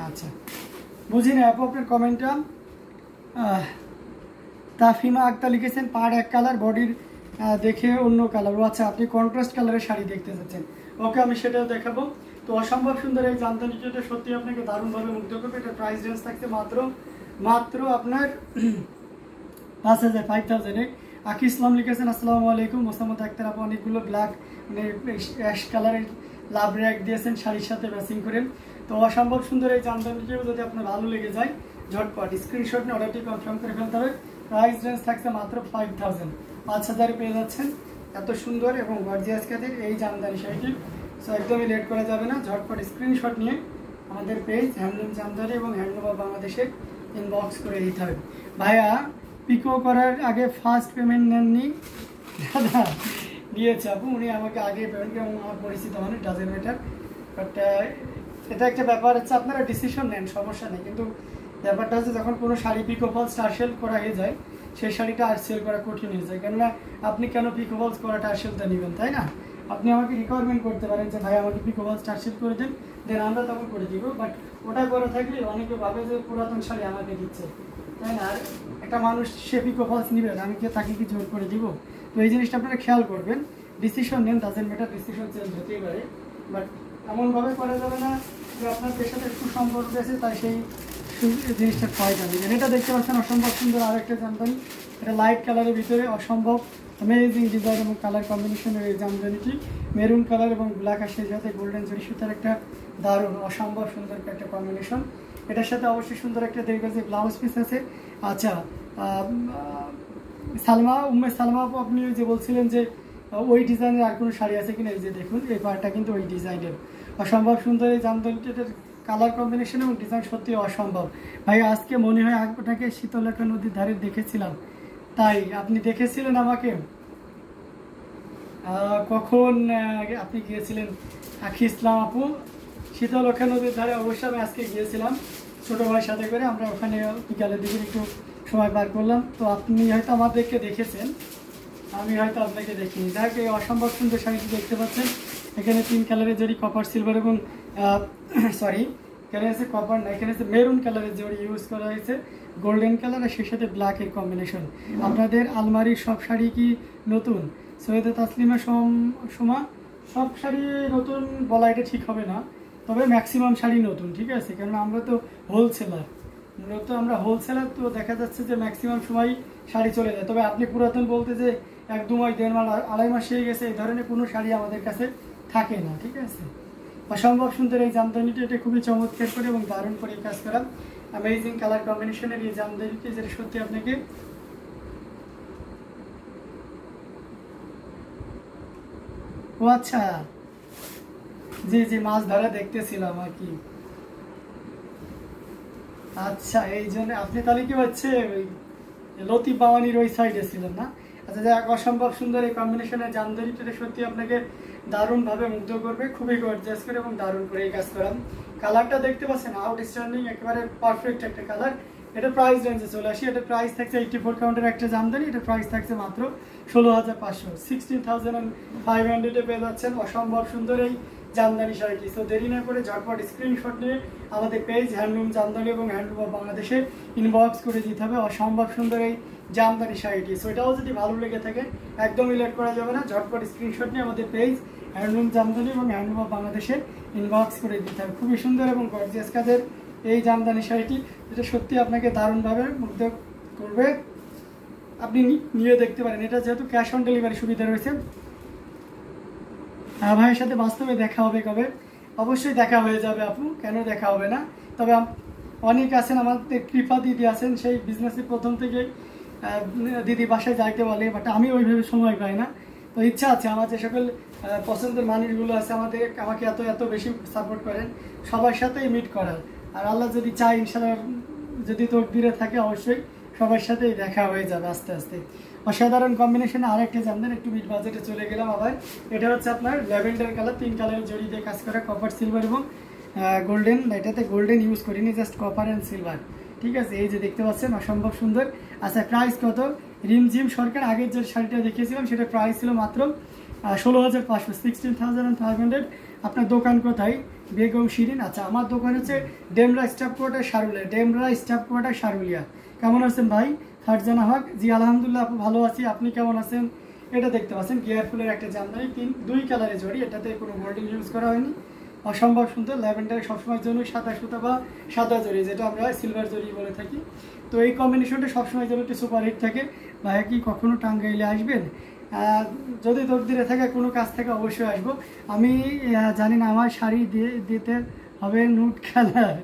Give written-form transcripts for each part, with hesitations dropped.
আচ্ছা বুঝি না আপু আপনার কমেন্টটা। তাফিমা আক্তার লিখেছেন পাড় এক কালার, বডির দেখে অন্য কালার। ও আচ্ছা, আপনি কন্ট্রাস্ট কালারের শাড়ি দেখতে চাচ্ছেন, ওকে আমি সেটাও দেখাবো। তো অসম্ভব সুন্দর এই জামদানিটা সত্যি আপনাকে দারুণভাবে মুগ্ধ করবে। এটা প্রাইস রেঞ্জ থাকছে মাত্র আপনার 5,000 5,000-এ। আকি ইসলাম লিখেছেন আসসালামু আলাইকুম। মোসাম্মদ আক্তার আপু অনেকগুলো ব্ল্যাক মানে অ্যাশ কালারের লাভ র্যাক দিয়েছেন শাড়ির সাথে ম্যাচিং করে। তো অসম্ভব সুন্দর এই জামদানিটিও যদি আপনার ভালো লেগে যায় ঝটপট স্ক্রিনশট নিয়ে অর্ডারটি কনফার্ম করে ফেলতে হবে। প্রাইস রেঞ্জ থাকছে মাত্র 5,000, 5,000-এ পেয়ে যাচ্ছেন এত সুন্দর এবং গর্জিয়াস কাজের এই জামদানি শাড়িটি। সো একদমই লেট করা যাবে না, ঝটপট স্ক্রিনশট নিয়ে আমাদের পেজ হ্যান্ডলুম জামদানি এবং হ্যান্ডলুম অফ বাংলাদেশে ইনবক্স করে দিতে হবে। ভাইয়া পিকো করার আগে ফার্স্ট পেমেন্ট নেননি? দাদা দিয়েছে আপু, উনি আমাকে আগে পেমেন্ট এবং আমার পরিচিত মানে ডাজেন্ট ম্যাটার। বাট এটা একটা ব্যাপার হচ্ছে আপনারা ডিসিশন নেন, সমস্যা নেই, কিন্তু ব্যাপারটা হচ্ছে যখন কোনো শাড়ি পিকো ফলস আর সেল করা হয়ে যায় সেই শাড়িটা আর সেল করা কঠিন হয়ে যায়। কেননা আপনি কেন পিকো ফলস করাটা আর সেলটা নেবেন, তাই না? আপনি আমাকে রিকোয়ারমেন্ট করতে পারেন যে ভাই আমাকে পিকো ফলস আর সেল করে দেন, দেন আমরা তখন করে দিব। বাট ওটা করে থাকলে অনেকে ভাবে যে পুরাতন শাড়ি আমাকে দিচ্ছে, তাই না? আর একটা মানুষ সে পিকো ফলস নেবেন, আমি কি তাকে কি জোর করে দিব? তো এই জিনিসটা আপনারা খেয়াল করবেন, ডিসিশন নেন, ডাজেন্ট ম্যাটার, ডিসিশন চেঞ্জ হতেই পারে। বাট এমনভাবে করা যাবে না যে আপনার পেশার সাথে একটু সম্পর্ক আছে তাই সেই জিনিসটা ফায়দা নেবেন। এটা দেখতে পাচ্ছেন অসম্ভব সুন্দর আরেকটা জামদানি, এটা লাইট কালারের ভিতরে অসম্ভব অ্যামেজিং ডিজাইন এবং কালার কম্বিনেশনের এই জামদানিটি মেরুন কালার এবং ব্ল্যাক আর সেই সাথে গোল্ডেন জরি সুতার একটা দারুণ অসম্ভব সুন্দর একটা কম্বিনেশন। এটার সাথে অবশ্যই সুন্দর একটা দেখবেন ব্লাউজ পিস আছে। আচ্ছা সালমা উম্মে সালমা আপনি যে বলছিলেন যে ওই ডিজাইনের আর কোনো শাড়ি আছে কিনা, এই যে দেখুন এই পাড়টা কিন্তু ওই ডিজাইনের অসম্ভব সুন্দর এই জামদানিটার কালার কম্বিনেশন এবং ডিজাইন সত্যি অসম্ভব। ভাই আজকে মনে হয় আপনাকে শীতলক্ষা নদীর ধারে দেখেছিলাম, তাই আপনি দেখেছিলেন আমাকে? কখন আপনি গিয়েছিলেন? আখি ইসলাম আপু শীতলক্ষা নদীর ধারে অবশ্যই আমি আজকে গিয়েছিলাম ছোটো ভাইয়ের সাথে করে, আমরা ওখানে বিকালের দিকে একটু সময় পার করলাম। তো আপনি হয়তো আমাদেরকে দেখেছেন, আমি হয়তো আপনাকে দেখিনি। যাক এই অসম্ভব সুন্দর শাড়িটি দেখতে পাচ্ছেন, এখানে 3 কালারের জড়ি কপার সিলভার এবং সরি এখানে আছে কপার না, এখানে আছে মেরুন কালারের জড়ি ইউজ করা হয়েছে, গোল্ডেন কালার আর সেই সাথে ব্ল্যাকের কম্বিনেশন। আপনাদের আলমারির সব শাড়ি কি নতুন? সৈয়দা তাসলিমা সোমা সব শাড়ি নতুন বলা এটা ঠিক হবে না, তবে ম্যাক্সিমাম শাড়ি নতুন, ঠিক আছে? কারণ আমরা তো হোলসেলার, মূলত আমরা হোলসেলার, তো দেখা যাচ্ছে যে ম্যাক্সিমাম সময় শাড়ি চলে যায়। তবে আপনি পুরাতন বলতে যে 1-2 মাস 1.5 মাস 2.5 মাস হয়ে গেছে এই ধরনের কোনো শাড়ি আমাদের কাছে থাকে না, ঠিক আছে? অসম্ভব সুন্দর এই জামদানিটি, এটা খুবই চমৎকার করে এবং দারুণ করে কাজ করা অ্যামেজিং কালার কম্বিনেশনের এই জামদানিটি, যেটা সত্যি আপনাকে ও আচ্ছা জি জি মাছ ধরা দেখতেছিলাম আর কি। আচ্ছা এই জন্য আপনি তাহলে কি হচ্ছে ওই লতিফ বাওয়ানির ওই সাইডে ছিলেন না? আচ্ছা যাক অসম্ভব সুন্দর এই কম্বিনেশনের জামদানিটা সত্যি আপনাকে দারুণভাবে মুগ্ধ করবে, খুবই গর্জিয়াস করে এবং দারুণ করে এই কাজ করাম। কালারটা দেখতে পাচ্ছেন আউটস্ট্যান্ডিং, একেবারে পারফেক্ট একটা কালার। এটা প্রাইস রেঞ্জে চলে আসি, এটা প্রাইস থাকছে 84 কাউন্টের একটা জামদানি, এটা প্রাইস থাকছে মাত্র 16,500, 16,500-এ পেয়ে যাচ্ছেন অসম্ভব সুন্দর এই জামদানি শাড়িটি। তো দেরি না করে ঝটপট স্ক্রিনশট নিয়ে আমাদের পেজ হ্যান্ডলুম জামদানি এবং হ্যান্ডলুম অফ বাংলাদেশে ইনবক্স করে দিতে হবে অসম্ভব সুন্দর এই জামদানি শাড়িটি। সো এটাও যদি ভালো লেগে থাকে একদমই লেট করা যাবে না, ঝটপট স্ক্রিনশট নিয়ে আমাদের পেজ হ্যান্ডলুম জামদানি এবং হ্যান্ডলুম অফ বাংলাদেশে ইনবক্স করে দিতে হবে। খুবই সুন্দর এবং গর্জিয়াস কাজের এই জামদানি শাড়িটি, যেটা সত্যি আপনাকে দারুণভাবে মুগ্ধ করবে, আপনি নিয়ে দেখতে পারেন। এটা যেহেতু ক্যাশ অন ডেলিভারি সুবিধা রয়েছে। ভাইয়ের সাথে বাস্তবে দেখা হবে কবে? অবশ্যই দেখা হয়ে যাবে আপু, কেন দেখা হবে না? তবে অনেক আছেন আমাদের কৃপা দিদি আছেন, সেই বিজনেসের প্রথম থেকে দিদি বাসায় যাইতে বলে, বাট আমি ওইভাবে সময় পাই না। তো ইচ্ছা আছে আমার যে সকল পছন্দের মানুষগুলো আছে আমাকে এত এত বেশি সাপোর্ট করেন, সবার সাথেই মিট করার। আর আল্লাহ যদি চাই ইনশাল্লাহ, যদি তকদিরে থাকে অবশ্যই সবার সাথেই দেখা হয়ে যাবে আস্তে আস্তে। অসাধারণ কম্বিনেশনে আরেকটা জামদানি, একটু মিড বাজেটে চলে গেলাম আবার। এটা হচ্ছে আপনার ল্যাভেন্ডার কালার, 3 কালারের জড়ি দিয়ে কাজ করা, কপার সিলভার এবং গোল্ডেন। এটাতে গোল্ডেন ইউজ করিনি, জাস্ট কপার অ্যান্ড সিলভার, ঠিক আছে? এই যে দেখতে পাচ্ছেন অসম্ভব সুন্দর। আচ্ছা প্রাইস কত? রিমঝিম সরকার আগের যে শাড়িটা দেখিয়েছিলাম সেটা প্রাইস ছিল মাত্র 16,500, 16,500। আপনার দোকান কোথায়? বেগম শিরিন। আচ্ছা, আমার দোকান হচ্ছে ডেমরা স্টাফ কোয়ার্টার সারুলিয়া। কেমন আছেন ভাই? ফারজানা হক, জি আলহামদুলিল্লাহ আপু ভালো আছি, আপনি কেমন আছেন? এটা দেখতে পাচ্ছেন গিয়ার ফুলের একটা জামদানি, দুই কালারের জড়ি, এটাতে কোনো গোল্ডিং ইউজ করা হয়নি, অসম্ভব সুন্দর। ল্যাভেন্ডারে সবসময়ের জন্য সাদা সুতা বা সাদা জড়ি, যেটা আমরা সিলভার জড়ি বলে থাকি। তো এই কম্বিনেশনটা সবসময় জন্য একটু সুপারহিট থাকে। ভাইয়া কি কখনো টাঙ্গাইলে আসবেন? যদি তকদিরে থাকে কোনো কাজ থেকে অবশ্যই আসবো। আমি জানি না, আমার শাড়ি দিতে হবে নুট কালার,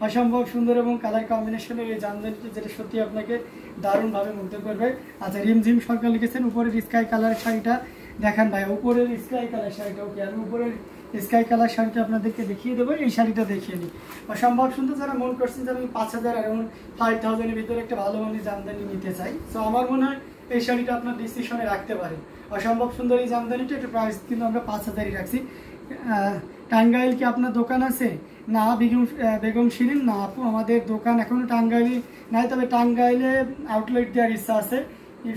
অসম্ভব সুন্দর এবং কালার কম্বিনেশনের এই জামদানিটি, যেটা সত্যি আপনাকে দারুণভাবে মুগ্ধ করবে। আচ্ছা, রিমঝিম সরকার লিখেছেন উপরের স্কাই কালার শাড়িটা দেখান ভাই। উপরের স্কাই কালার শাড়িটা ওকে, আমি উপরের স্কাই কালার শাড়িটা আপনাদেরকে দেখিয়ে দেবো। এই শাড়িটা দেখিয়ে নিই, অসম্ভব সুন্দর। যারা মনে করছেন যে আমি 5000 আর 5000-এর ভিতরে একটা ভালো মানের জামদানি নিতে চাই, তো আমার মনে হয় এই শাড়িটা আপনার ডিসিশনে রাখতে পারেন। অসম্ভব সুন্দর এই জামদানিটা, এটা প্রাইস কিন্তু আমরা 5000-ই রাখছি। টাঙ্গাইল কি আপনার দোকান আছে? না বেগম শিরিন, না আপু আমাদের দোকান এখনো টাঙ্গাইলে নাই, তবে টাঙ্গাইলে আউটলেট দেওয়ার ইচ্ছা আছে।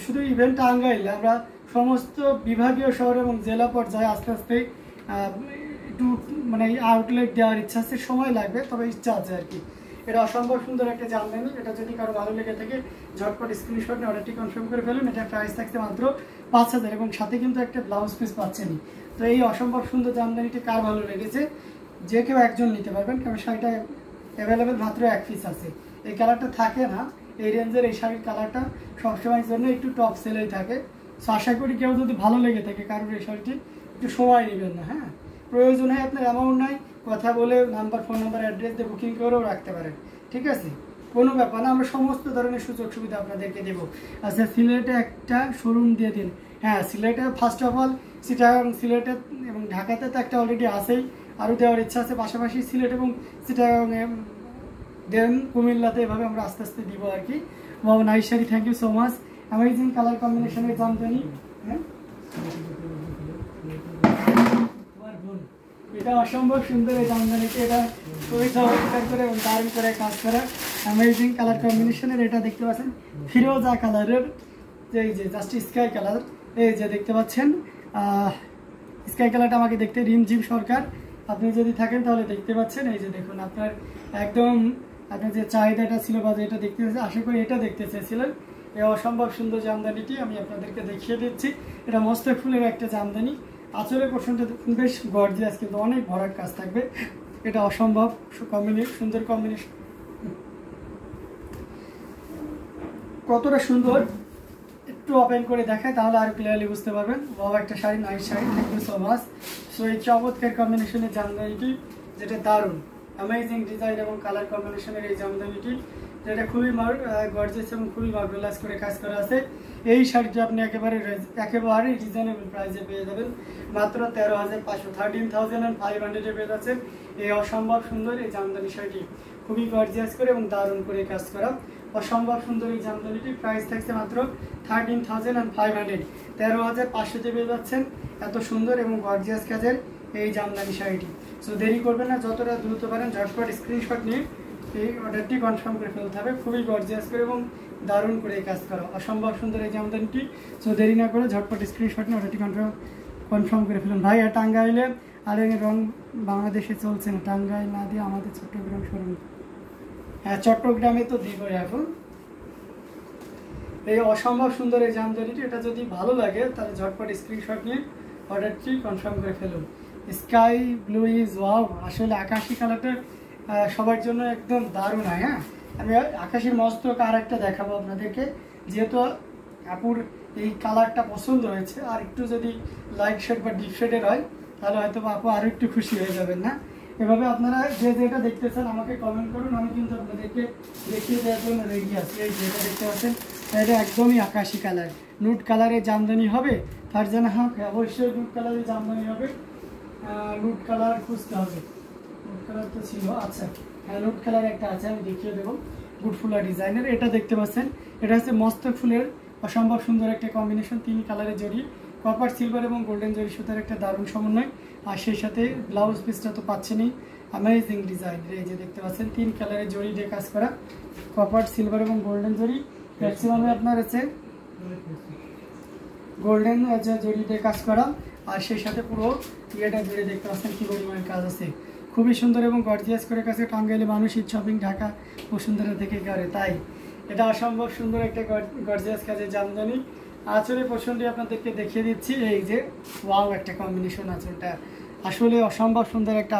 শুধু ইভেন্ট টাঙ্গাইলে আমরা সমস্ত বিভাগীয় শহর এবং জেলা পর্যায়ে আস্তে আস্তে একটু মানে আউটলেট দেওয়ার ইচ্ছা আছে, সময় লাগবে, তবে ইচ্ছা আছে আর কি। এটা অসম্ভব সুন্দর একটা জামদানি, এটা যদি কারো ভালো লেগে থাকে ঝটপট স্ক্রিনশট নিয়ে অর্ডারটি কনফার্ম করে ফেলুন। এটা প্রাইস থাকছে মাত্র 5000 এবং সাথে কিন্তু একটা ব্লাউজ পিস পাচ্ছেনই। তো এই অসম্ভব সুন্দর জামদানিটি কার ভালো লেগেছে, যে কেউ একজন নিতে পারবেন, কারণ শাড়িটা অ্যাভেলেবেল মাত্র এক পিস আছে। এই কালারটা থাকে না, এই রেঞ্জের এই শাড়ির কালারটা সবসময়ের জন্য একটু টপ সেলেই থাকে। সো আশা করি কেউ যদি ভালো লেগে থাকে কারোর এই শাড়িটি, একটু সময় নেবেন না, হ্যাঁ, প্রয়োজন হয় আপনার অ্যামাউন্ট নাই, কথা বলে ফোন নাম্বার অ্যাড্রেস দিয়ে বুকিং করেও রাখতে পারেন, ঠিক আছে, কোনো ব্যাপার না, আমরা সমস্ত ধরনের সুযোগ সুবিধা আপনাদেরকে দেবো। আচ্ছা, সিলেটে একটা শোরুম দিয়ে দিন। হ্যাঁ, সিলেটে ফার্স্ট অফ অল সিলেটে এবং ঢাকাতে তো একটা অলরেডি আছেই, আরও দেওয়ার ইচ্ছা আছে, পাশাপাশি সিলেট এবং চিটাগাং দেন কুমিল্লাতে, এভাবে আমরা আস্তে আস্তে দিব আর কি। বাবা nice sari, thank you so much, amazing colour কম্বিনেশনের জামদানি। হ্যাঁ, এটা অসম্ভব সুন্দর এই জামদানিটা, এটা খুবই চমৎকার করে এবং দারুণ করে কাজ করা, অ্যামেজিং কালার কম্বিনেশনের। এটা দেখতে পাচ্ছেন ফিরোজা কালারের, এই যে জাস্ট স্কাই কালার, এই যে দেখতে পাচ্ছেন স্কাই কালারটা আমাকে দেখতে রিমঝিম সরকার, আপনি যদি থাকেন তাহলে দেখতে পাচ্ছেন। এই যে দেখুন, আপনার একদম আপনার যে চাহিদাটা ছিল বা যেটা দেখতে চাইছেন, আশা করি এটা দেখতে চেয়েছিলেন। এই অসম্ভব সুন্দর জামদানিটি আমি আপনাদেরকে দেখিয়ে দিচ্ছি। এটা মস্তক ফুলের একটা জামদানি, আঁচলের পোর্শনটা বেশ গর্জিয়াস, কিন্তু অনেক ভরাট কাজ থাকবে। এটা অসম্ভব সুন্দর কম্বিনেশন, কতটা সুন্দর একটু ওপেন করে দেখায় তাহলে আর ক্লিয়ারলি বুঝতে পারবেন। বাবা একটা sari, nice sari, thank you so much. So এই চমৎকার কম্বিনেশনের জামদানিটি, যেটা দারুণ অ্যামেজিং ডিজাইন এবং কালার কম্বিনেশনের এই জামদানিটি, যেটা খুবই গর্জিয়াস এবং খুবই মার্ভেলাস করে কাজ করা আছে। এই শাড়িটি আপনি একেবারে রিজনেবল প্রাইসে পেয়ে যাবেন, মাত্র 13500, 13,500 পেয়ে যাচ্ছেন এই অসম্ভব সুন্দর এই জামদানি শাড়িটি, খুবই গর্জিয়াস করে এবং দারুণ করে কাজ করা। অসম্ভব সুন্দর এই জামদানিটি প্রাইস থাকছে মাত্র 13,500, 13,500 পেয়ে যাচ্ছেন এত সুন্দর এবং গর্জিয়াস কাজের এই জামদানি শাড়িটি। সো দেরি করবেন না, যতটা দ্রুত পারেন ঝটপট স্ক্রিনশট নিয়ে এই অর্ডারটি কনফার্ম করে ফেলতে হবে। খুবই গর্জিয়াস করে এবং দারুণ করে কাজ করা, অসম্ভব সুন্দর এই জামদানিটি। সো দেরি না করে ঝটপট স্ক্রিনশট নিয়ে অর্ডারটি কনফার্ম করে ফেলুন। ভাই টাঙ্গাইলে আর রং বাংলাদেশে চলছে না, টাঙ্গাইল না দিয়ে আমাদের চট্টগ্রাম শোরুম। হ্যাঁ, চট্টগ্রামে তো দিবই এখন। এই অসম্ভব সুন্দর এই জামদানিটি, এটা যদি ভালো লাগে তাহলে ঝটপট স্ক্রিনশট নিয়ে অর্ডারটি কনফার্ম করে ফেলুন। স্কাই ব্লু ইজ ওয়াও, আসলে আকাশি কালারটা সবার জন্য একদম দারুণ হয়। হ্যাঁ, আমি আকাশি মস্তক আর একটা দেখাবো আপনাদেরকে, যেহেতু আপুর এই কালারটা পছন্দ হয়েছে, আর একটু যদি লাইট শেড বা ডিপ শেডের হয় তাহলে হয়তো আপু আরও একটু খুশি হয়ে যাবেন না। এভাবে আপনারা যে যেটা দেখতে চান আমাকে কমেন্ট করুন, আমি কিন্তু আপনাদেরকে দেখিয়ে দেওয়ার জন্য রেডি আছি। এই যেটা দেখতে পাচ্ছেন এটা একদমই আকাশি কালার, নুট কালারের জামদানি হবে। ফারজানা হক, অবশ্যই নুট কালারের জামদানি হবে। নুট কালার খুঁজতে হবে, নুট কালার তো ছিল, আচ্ছা হ্যাঁ নুট কালার একটা আছে, আমি দেখিয়ে দেবো। গুডফুলা ডিজাইনের এটা দেখতে পাচ্ছেন, এটা হচ্ছে মস্তক ফুলের অসম্ভব সুন্দর একটা কম্বিনেশন, 3 কালারের জড়ি, কপার সিলভার এবং গোল্ডেন জরি সুতার একটা দারুণ সমন্বয়, আর সেই সাথে ব্লাউজ পিসটা তো পাচ্ছেনই অ্যামেজিং ডিজাইন। এই যে দেখতে পাচ্ছেন 3 কালারের জড়ি দিয়ে কাজ করা, কপার সিলভার এবং গোল্ডেন জরি, ম্যাক্সিমামে আপনার আছে গোল্ডেন জড়ি দিয়ে কাজ করা, আর সেই সাথে পুরো ইয়েটা জড়ি দেখতে পাচ্ছেন কি পরিমাণ কাজ আছে, খুবই সুন্দর এবং গর্জিয়াস করে কাছে টাঙ্গাইলে মানুষ ঈদ শপিং ঢাকা বসুন্ধরা থেকে করে, তাই এটা অসম্ভব সুন্দর একটা গর্জিয়াস কাজের জামদানি। আঁচলের পোর্শনটি আপনাদেরকে দেখিয়ে দিচ্ছি, এই যে ওয়াও একটা কম্বিনেশন আঁচলটা, আসলে অসম্ভব সুন্দর একটা